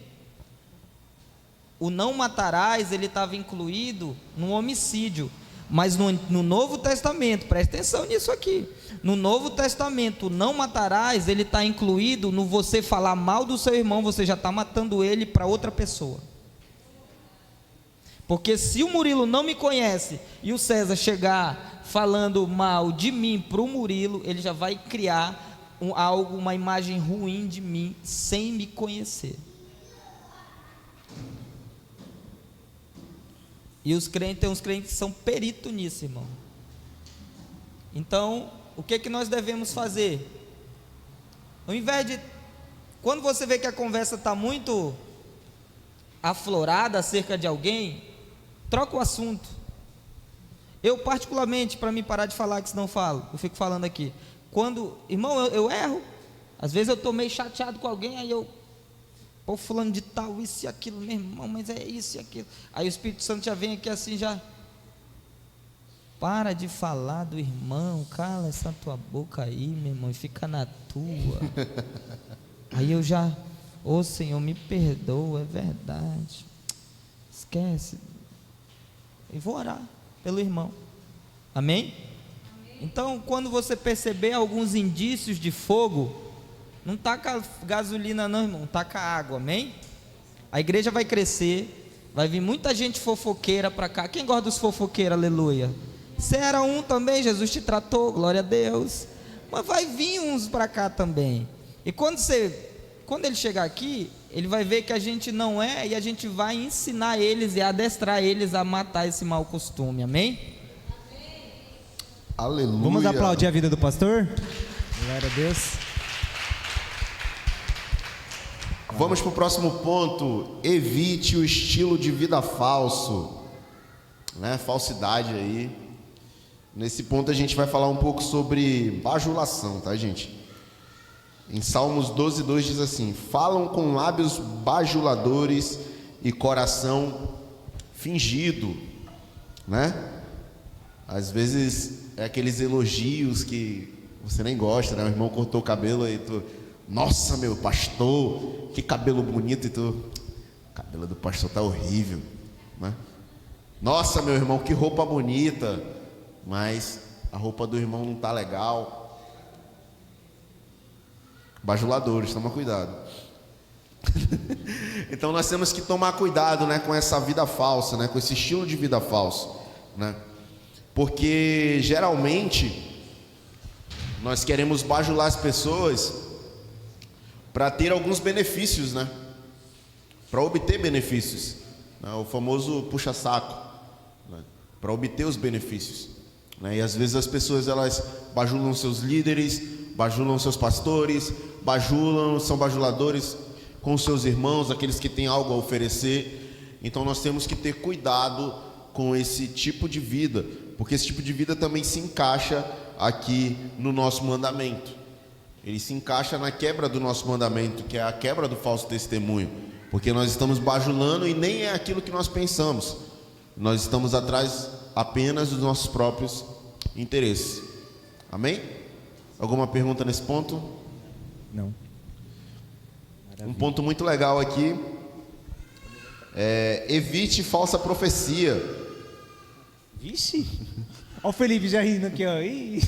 o não matarás, ele estava incluído no homicídio, mas no Novo Testamento, presta atenção nisso aqui, no Novo Testamento, o não matarás, ele está incluído no você falar mal do seu irmão, você já está matando ele para outra pessoa. Porque se o Murilo não me conhece e o César chegar falando mal de mim para o Murilo, ele já vai criar uma imagem ruim de mim sem me conhecer. E tem uns crentes que são peritos nisso, irmão. Então, o que nós devemos fazer? Ao invés de, quando você vê que a conversa está muito aflorada acerca de alguém, troca o assunto. Eu particularmente, para mim parar de falar, que senão eu fico falando aqui. Irmão, eu erro. Às vezes eu estou meio chateado com alguém, aí pô, fulano de tal, isso e aquilo, meu irmão, mas é isso e aquilo. Aí o Espírito Santo já vem aqui assim, já. Para de falar do irmão, cala essa tua boca aí, meu irmão, e fica na tua. Aí eu já, Senhor, me perdoa, é verdade. Esquece. E vou orar pelo irmão. Amém? Então, quando você perceber alguns indícios de fogo, não taca gasolina não, irmão, taca água, amém? A igreja vai crescer, vai vir muita gente fofoqueira para cá. Quem gosta dos fofoqueiros, aleluia? Você era um também, Jesus te tratou, glória a Deus. Mas vai vir uns para cá também. E quando quando ele chegar aqui, ele vai ver que a gente não é, e a gente vai ensinar eles e adestrar eles a matar esse mau costume, amém? Aleluia. Vamos aplaudir a vida do pastor? Glória a Deus. Vamos para o próximo ponto. Evite o estilo de vida falso, né? Falsidade aí. Nesse ponto a gente vai falar um pouco sobre bajulação, tá, gente? Em Salmos 12:2 diz assim: falam com lábios bajuladores e coração fingido, né? Às vezes é aqueles elogios que você nem gosta, né? O irmão cortou o cabelo e tu, nossa, meu pastor, que cabelo bonito, e tu, o cabelo do pastor tá horrível, né? Nossa, meu irmão, que roupa bonita, mas a roupa do irmão não tá legal. Bajuladores, toma cuidado. Então nós temos que tomar cuidado, né, com essa vida falsa, né, com esse estilo de vida falso, né? Porque geralmente nós queremos bajular as pessoas para ter alguns benefícios, né? Para obter benefícios, né? O famoso puxa-saco, né? Para obter os benefícios, né? E às vezes as pessoas elas bajulam seus líderes, bajulam seus pastores, são bajuladores com seus irmãos, aqueles que têm algo a oferecer. Então nós temos que ter cuidado com esse tipo de vida, porque esse tipo de vida também se encaixa aqui no nosso mandamento. Ele se encaixa na quebra do nosso mandamento, que é a quebra do falso testemunho, porque nós estamos bajulando e nem é aquilo que nós pensamos. Nós estamos atrás apenas dos nossos próprios interesses. Amém? Alguma pergunta nesse ponto? Não. Um ponto muito legal aqui é evite falsa profecia. Vixe. Olha o Felipe já rindo aqui, ó. Ih.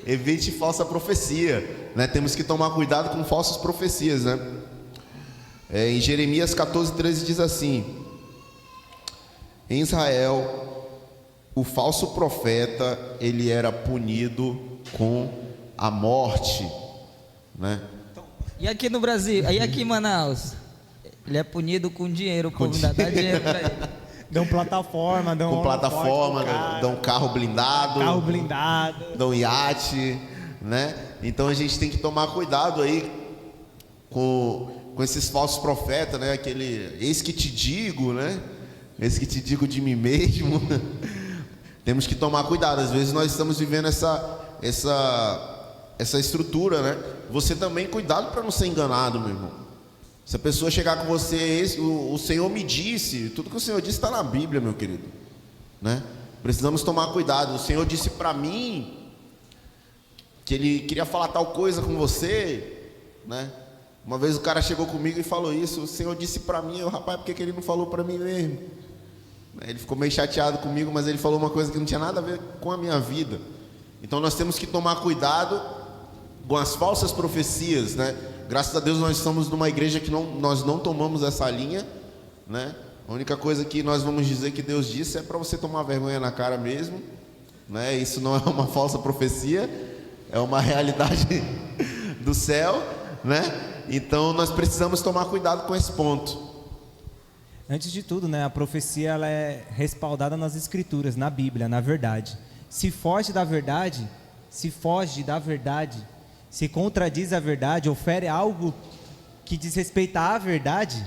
Evite falsa profecia, né? Temos que tomar cuidado com falsas profecias, né? Em Jeremias 14:13 diz assim: em Israel, o falso profeta ele era punido com a morte, né? E aqui no Brasil, aí aqui em Manaus, ele é punido com dinheiro, o povo ainda dá dinheiro para ele. Dão plataforma, dão Com plataforma, dão carro blindado, dão iate, né? Então a gente tem que tomar cuidado aí com esses falsos profetas, né? Aquele, eis que te digo, né? Eis que te digo de mim mesmo. Temos que tomar cuidado. Às vezes nós estamos vivendo essa estrutura, né? Você também, cuidado para não ser enganado, meu irmão. Se a pessoa chegar com você, o Senhor me disse, tudo que o Senhor disse está na Bíblia, meu querido, né? Precisamos tomar cuidado. O Senhor disse para mim que Ele queria falar tal coisa com você, né? Uma vez o cara chegou comigo e falou isso. O Senhor disse para mim, rapaz, por que Ele não falou para mim mesmo? Ele ficou meio chateado comigo, mas ele falou uma coisa que não tinha nada a ver com a minha vida. Então nós temos que tomar cuidado com as falsas profecias, né? Graças a Deus nós estamos numa igreja que nós não tomamos essa linha, né? A única coisa que nós vamos dizer que Deus disse é para você tomar vergonha na cara mesmo, né? Isso não é uma falsa profecia, é uma realidade do céu, né? Então nós precisamos tomar cuidado com esse ponto. Antes de tudo, né, a profecia ela é respaldada nas escrituras, na Bíblia, na verdade. Se foge da verdade, se contradiz a verdade, ofere algo que diz respeito à verdade,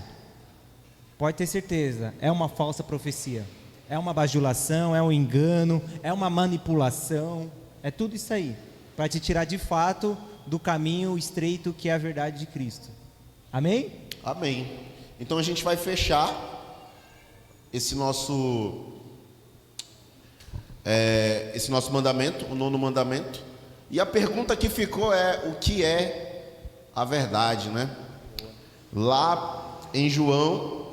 pode ter certeza, é uma falsa profecia, é uma bajulação, é um engano, é uma manipulação, é tudo isso aí, para te tirar de fato do caminho estreito que é a verdade de Cristo. Amém? Amém. Então a gente vai fechar esse nosso mandamento, o 9º mandamento. E a pergunta que ficou é: o que é a verdade, né? Lá em João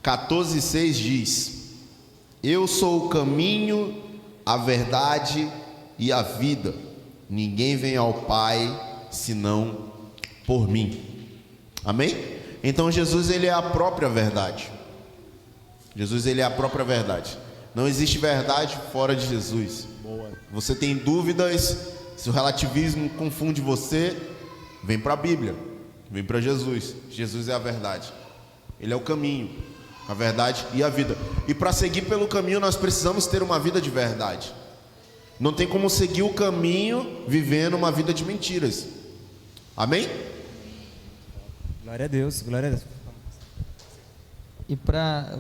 14:6 diz: eu sou o caminho, a verdade e a vida. Ninguém vem ao Pai senão por mim. Amém? Então Jesus ele é a própria verdade. Jesus ele é a própria verdade. Não existe verdade fora de Jesus. Você tem dúvidas, se o relativismo confunde você, Vem para a Bíblia, vem para Jesus. Jesus é a verdade. Ele é o caminho, a verdade e a vida. E para seguir pelo caminho nós precisamos ter uma vida de verdade. Não tem como seguir o caminho vivendo uma vida de mentiras. Amém? Glória a Deus, glória a Deus. E para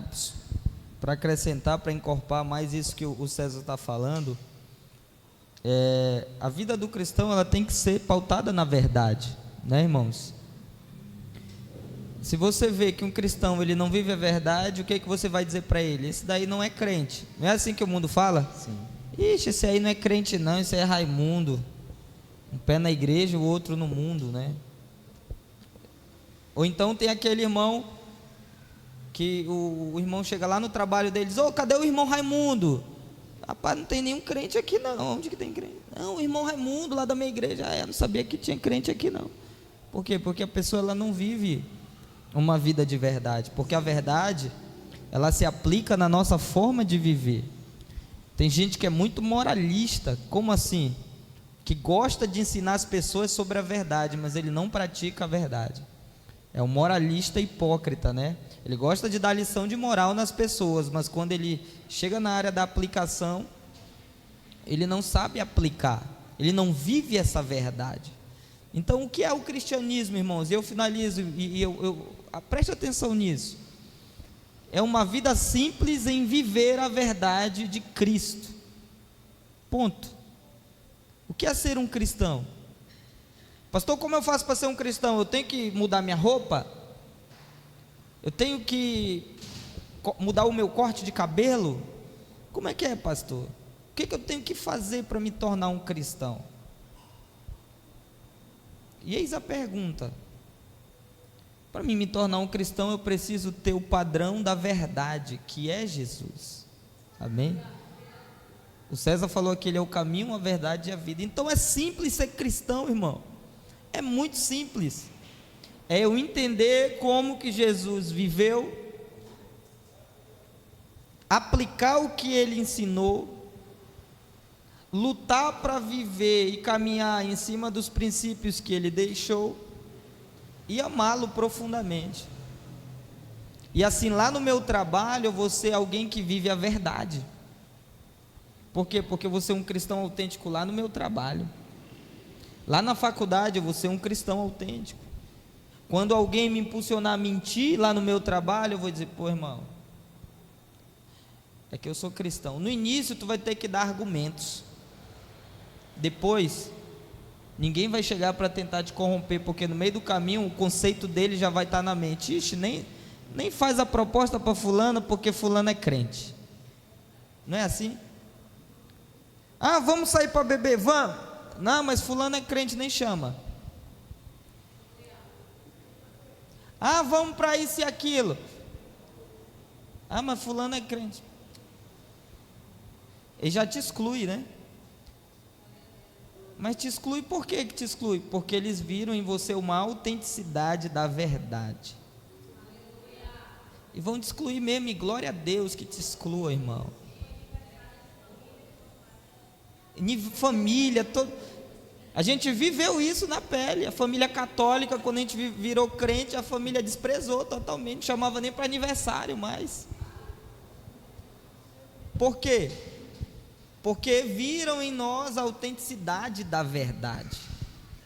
acrescentar, para encorpar mais isso que o César está falando, a vida do cristão ela tem que ser pautada na verdade, né, irmãos? Se você vê que um cristão ele não vive a verdade, o que você vai dizer para ele? Esse daí não é crente. Não é assim que o mundo fala? Sim. Ixi, esse aí não é crente não, esse aí é Raimundo. Um pé na igreja, o outro no mundo, né? Ou então tem aquele irmão que o irmão chega lá no trabalho dele e diz: ô, cadê o irmão Raimundo? Rapaz, não tem nenhum crente aqui não. Onde que tem crente? Não, o irmão Raimundo lá da minha igreja. Eu não sabia que tinha crente aqui não. Por quê? Porque a pessoa ela não vive uma vida de verdade. Porque a verdade ela se aplica na nossa forma de viver. Tem gente que é muito moralista. Como assim? Que gosta de ensinar as pessoas sobre a verdade, mas ele não pratica a verdade. É um moralista hipócrita, né? Ele gosta de dar lição de moral nas pessoas, mas quando ele chega na área da aplicação, ele não sabe aplicar, ele não vive essa verdade. Então, o que é o cristianismo, irmãos? Eu finalizo e preste atenção nisso. É uma vida simples em viver a verdade de Cristo. Ponto. O que é ser um cristão? Pastor, como eu faço para ser um cristão? Eu tenho que mudar minha roupa? Eu tenho que mudar o meu corte de cabelo? Como é que é, pastor? O que eu tenho que fazer para me tornar um cristão? E eis a pergunta. Para mim me tornar um cristão, eu preciso ter o padrão da verdade, que é Jesus. Amém? O César falou que ele é o caminho, a verdade e a vida. Então é simples ser cristão, irmão. É muito simples. É eu entender como que Jesus viveu, aplicar o que ele ensinou, lutar para viver e caminhar em cima dos princípios que ele deixou e amá-lo profundamente. E assim lá no meu trabalho eu vou ser alguém que vive a verdade. Por quê? Porque eu vou ser um cristão autêntico lá no meu trabalho. Lá na faculdade eu vou ser um cristão autêntico. Quando alguém me impulsionar a mentir lá no meu trabalho, eu vou dizer: pô, irmão, é que eu sou cristão. No início tu vai ter que dar argumentos. Depois, ninguém vai chegar para tentar te corromper, porque no meio do caminho o conceito dele já vai estar na mente. Ixi, nem faz a proposta para fulano, porque fulano é crente. Não é assim? Ah, vamos sair para beber, vamos. Não, mas fulano é crente, nem chama. Ah, vamos para isso e aquilo. Ah, mas fulano é crente. Ele já te exclui, né? Mas te exclui por quê que te exclui? Porque eles viram em você uma autenticidade da verdade. E vão te excluir mesmo, e glória a Deus que te exclua, irmão. Família, a gente viveu isso na pele. A família católica, quando a gente virou crente, a família desprezou totalmente, não chamava nem para aniversário mais. Por quê? Porque viram em nós a autenticidade da verdade.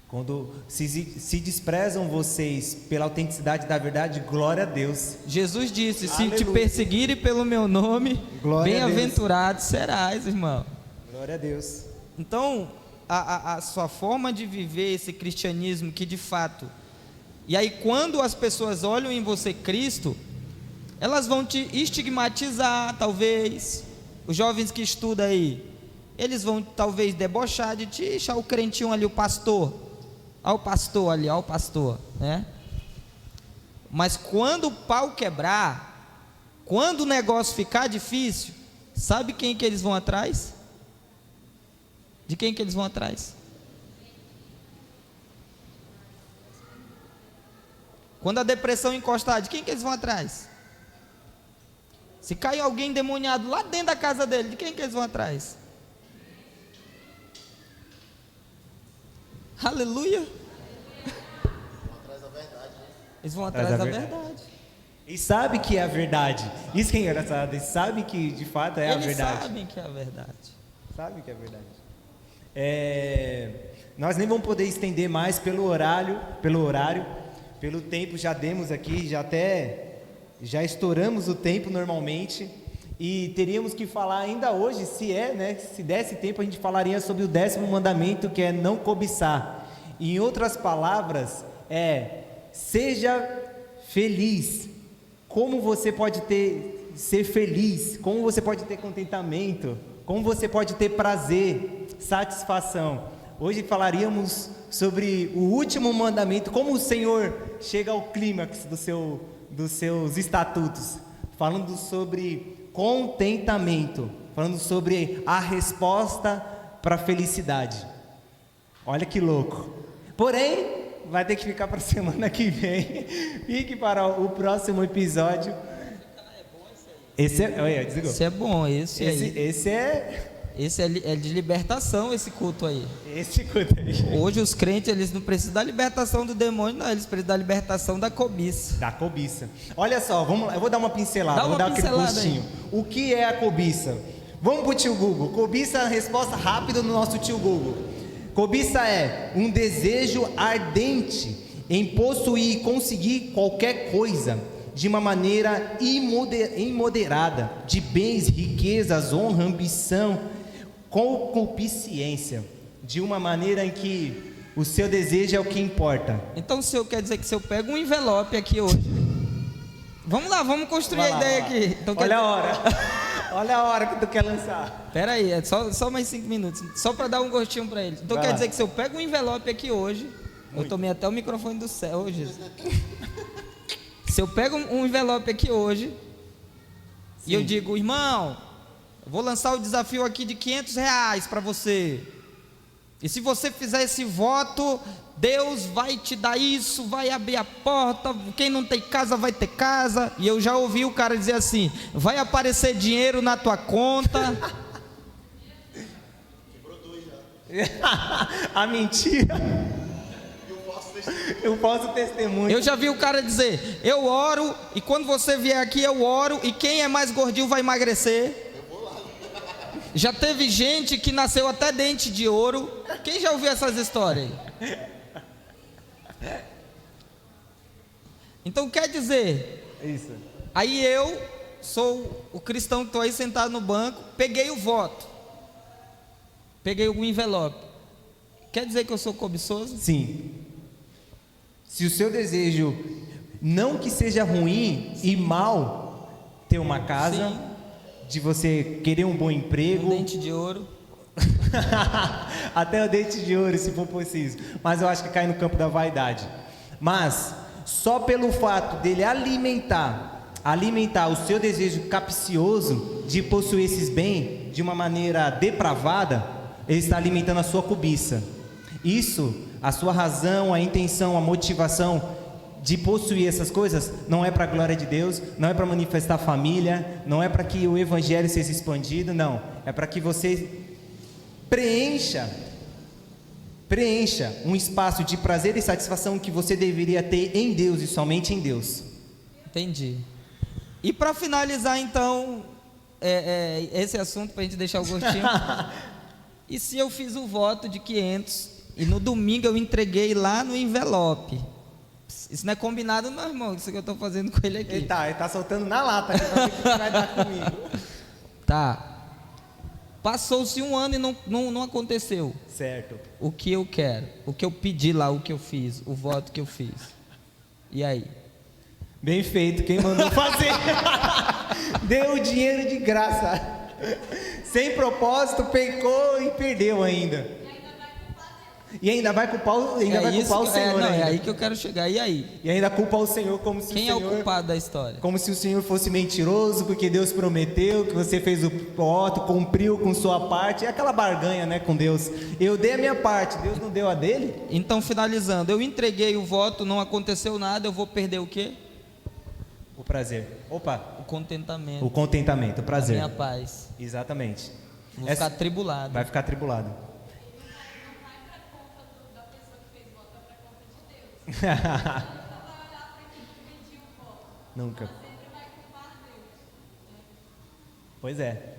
Quando se desprezam vocês pela autenticidade da verdade, glória a Deus. Jesus disse: Aleluia. Se te perseguirem pelo meu nome, bem-aventurado serás, irmão. Glória a Deus. Então, a sua forma de viver esse cristianismo que de fato, e aí quando as pessoas olham em você Cristo, elas vão te estigmatizar, talvez. Os jovens que estudam aí, eles vão talvez debochar de ti, o crentinho ali, o pastor. Olha o pastor ali, olha o pastor, né? Mas quando o pau quebrar, quando o negócio ficar difícil, sabe quem que eles vão atrás? De quem que eles vão atrás? Quando a depressão encostar, de quem que eles vão atrás? Se cair alguém endemoniado lá dentro da casa dele, de quem que eles vão atrás? Aleluia! Eles vão atrás da verdade. E sabe que é a verdade. Isso que é engraçado. Eles sabem que de fato é a Eles verdade. sabem que é a verdade. Sabe que é verdade. Nós nem vamos poder estender mais pelo horário, pelo tempo já demos aqui, já estouramos o tempo normalmente e teríamos que falar ainda hoje, se desse tempo a gente falaria sobre o 10º mandamento, que é não cobiçar. Em outras palavras, seja feliz. Como você pode ser feliz? Como você pode ter contentamento? Como você pode ter prazer, satisfação? Hoje falaríamos sobre o último mandamento, como o Senhor chega ao clímax dos seus estatutos, falando sobre contentamento, falando sobre a resposta para a felicidade. Olha que louco. Porém, vai ter que ficar para a semana que vem. Fique para o próximo episódio. Esse é bom, Esse é de libertação, esse culto aí. Esse culto aí. Hoje os crentes, eles não precisam da libertação do demônio, não. Eles precisam da libertação da cobiça. Da cobiça. Olha só, eu vou dar uma pincelada, vou dar aquele gostinho. O que é a cobiça? Vamos pro tio Google. Cobiça é a resposta rápida no nosso tio Google. Cobiça é um desejo ardente em possuir e conseguir qualquer coisa de uma maneira imoderada, de bens, riquezas, honra, ambição, concupiscência, de uma maneira em que o seu desejo é o que importa. Então o senhor quer dizer que se eu pego um envelope aqui hoje, vamos lá, vamos construir a ideia aqui. Então, olha a hora, olha a hora que tu quer lançar. Pera aí, é só mais 5 minutos, só para dar um gostinho para eles. Então quer dizer que se eu pego um envelope aqui hoje, eu tomei até o microfone do céu hoje. Se eu pego um envelope aqui hoje, e eu digo, irmão, eu vou lançar o desafio aqui de R$500 para você, e se você fizer esse voto, Deus vai te dar isso, vai abrir a porta, quem não tem casa vai ter casa. E eu já ouvi o cara dizer assim, vai aparecer dinheiro na tua conta. A mentira. Eu posso testemunho. Eu já vi o cara dizer, eu oro, e quando você vier aqui eu oro, e quem é mais gordinho vai emagrecer. Já teve gente que nasceu até dente de ouro. Quem já ouviu essas histórias aí? Então quer dizer, isso. Aí eu sou o cristão que estou aí sentado no banco, peguei o voto, peguei o envelope. Quer dizer que eu sou cobiçoso? Sim. Se o seu desejo, não que seja ruim e mal, ter uma casa, sim, de você querer um bom emprego, um dente de ouro, até o dente de ouro, se for preciso, mas eu acho que cai no campo da vaidade. Mas só pelo fato dele alimentar o seu desejo capcioso de possuir esses bens de uma maneira depravada, ele está alimentando a sua cobiça. Isso, a sua razão, a intenção, a motivação de possuir essas coisas não é para a glória de Deus, não é para manifestar família, não é para que o evangelho seja expandido, não, é para que você preencha um espaço de prazer e satisfação que você deveria ter em Deus e somente em Deus. Entendi. E para finalizar então esse assunto, para a gente deixar o gostinho, e se eu fiz o voto de 500 e no domingo eu entreguei lá no envelope? Isso não é combinado não, irmão, isso que eu estou fazendo com ele aqui. Ele tá soltando na lata, que vai dar comigo. Tá. Passou-se um ano e não aconteceu. Certo. O que eu quero, o que eu pedi lá, o que eu fiz, o voto que eu fiz. E aí? Bem feito, quem mandou fazer? Deu o dinheiro de graça. Sem propósito, pecou e perdeu ainda. E ainda vai culpar o Senhor. É aí que eu quero chegar. E aí? E ainda culpa o Senhor como se Quem o Senhor... é o culpado da história? Como se o Senhor fosse mentiroso, porque Deus prometeu, que você fez o voto, cumpriu com sua parte. É aquela barganha, né, com Deus. Eu dei a minha parte, Deus não deu a dele? Então, finalizando, eu entreguei o voto, não aconteceu nada, eu vou perder o quê? O prazer. Opa. O contentamento. O contentamento, o prazer. A minha paz. Exatamente. Vou ficar atribulado. Vai ficar atribulado. Nunca. Pois é.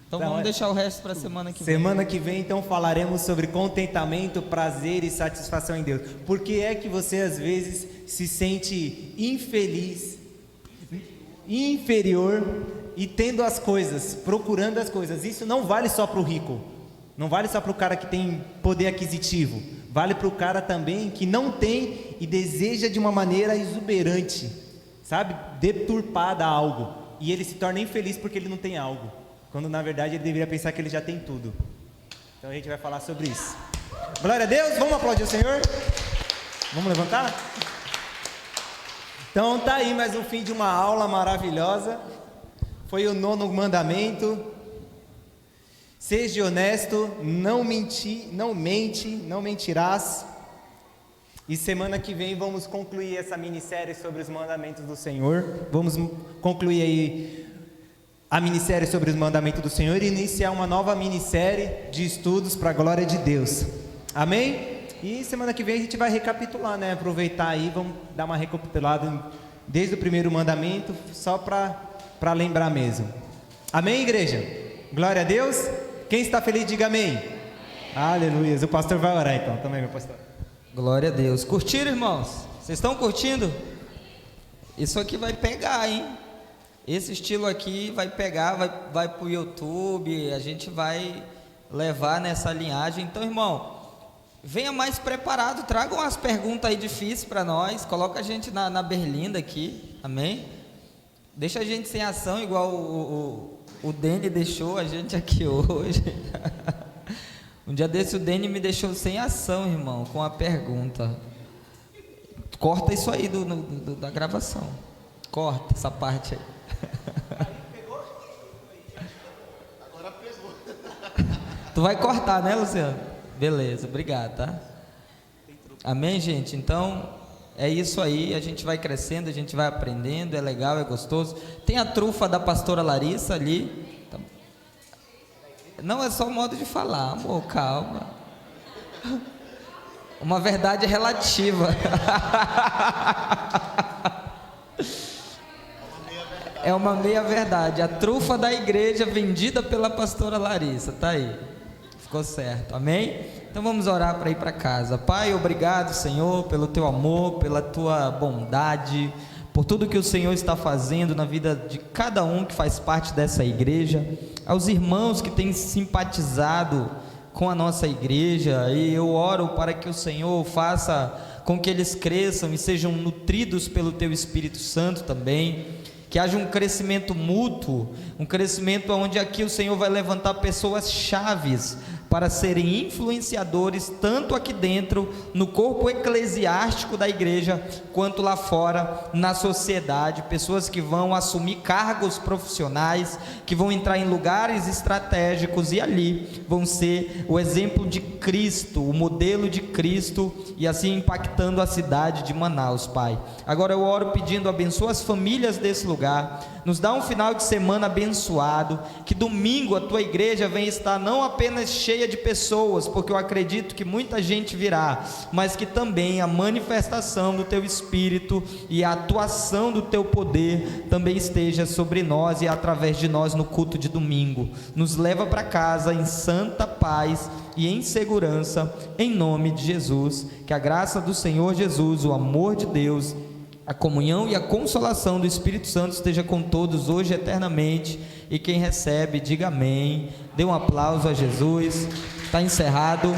Então Não, vamos é- deixar o resto para semana que vem. Semana que vem, então, falaremos sobre contentamento, prazer e satisfação em Deus. Por que é que você, às vezes, se sente infeliz, inferior e tendo as coisas, procurando as coisas? Isso não vale só para o rico, não vale só para o cara que tem poder aquisitivo, vale para o cara também que não tem e deseja de uma maneira exuberante, sabe? Deturpada algo, e ele se torna infeliz porque ele não tem algo, quando na verdade ele deveria pensar que ele já tem tudo. Então a gente vai falar sobre isso. Glória a Deus, vamos aplaudir o Senhor? Vamos levantar? Então tá aí mais um fim de uma aula maravilhosa. Foi o 9º mandamento. Seja honesto, não mente, não mentirás. E semana que vem vamos concluir essa minissérie sobre os mandamentos do Senhor. Vamos concluir aí a minissérie sobre os mandamentos do Senhor e iniciar uma nova minissérie de estudos para a glória de Deus. Amém? E semana que vem a gente vai recapitular, né? Aproveitar aí, vamos dar uma recapitulada desde o primeiro mandamento, só para lembrar mesmo. Amém, igreja? Glória a Deus. Quem está feliz, diga amém. Aleluia. O pastor vai orar então, também, meu pastor. Glória a Deus. Curtiram, irmãos? Vocês estão curtindo? Isso aqui vai pegar, hein? Esse estilo aqui vai pegar, vai para o YouTube, a gente vai levar nessa linhagem. Então, irmão, venha mais preparado, tragam as perguntas aí difíceis para nós, coloca a gente na berlinda aqui, amém? Deixa a gente sem ação, igual o Dene deixou a gente aqui hoje. Um dia desse o Dene me deixou sem ação, irmão, com a pergunta. Corta isso aí da gravação, corta essa parte aí. Agora pegou. Tu vai cortar, né, Luciano? Beleza, obrigado, tá? Amém, gente? Então, é isso aí, a gente vai crescendo, a gente vai aprendendo, é legal, é gostoso. Tem a trufa da pastora Larissa ali. Não, é só modo de falar, amor, calma. Uma verdade relativa. É uma meia verdade. A trufa da igreja vendida pela pastora Larissa, tá aí. Ficou certo, amém? Então vamos orar para ir para casa. Pai, obrigado, Senhor, pelo teu amor, pela tua bondade, por tudo que o Senhor está fazendo na vida de cada um que faz parte dessa igreja, aos irmãos que têm simpatizado com a nossa igreja, e eu oro para que o Senhor faça com que eles cresçam e sejam nutridos pelo teu Espírito Santo também, que haja um crescimento mútuo, um crescimento onde aqui o Senhor vai levantar pessoas chaves para serem influenciadores tanto aqui dentro, no corpo eclesiástico da igreja, quanto lá fora, na sociedade, pessoas que vão assumir cargos profissionais, que vão entrar em lugares estratégicos e ali vão ser o exemplo de Cristo, o modelo de Cristo, e assim impactando a cidade de Manaus, Pai. Agora eu oro pedindo, abençoa as famílias desse lugar, nos dá um final de semana abençoado, que domingo a tua igreja venha estar não apenas cheia de pessoas, porque eu acredito que muita gente virá, mas que também a manifestação do teu Espírito e a atuação do teu poder também esteja sobre nós e através de nós no culto de domingo. Nos leva para casa em santa paz e em segurança, em nome de Jesus. Que a graça do Senhor Jesus, o amor de Deus, a comunhão e a consolação do Espírito Santo esteja com todos hoje e eternamente. E quem recebe, diga amém. Dê um aplauso a Jesus. Está encerrado.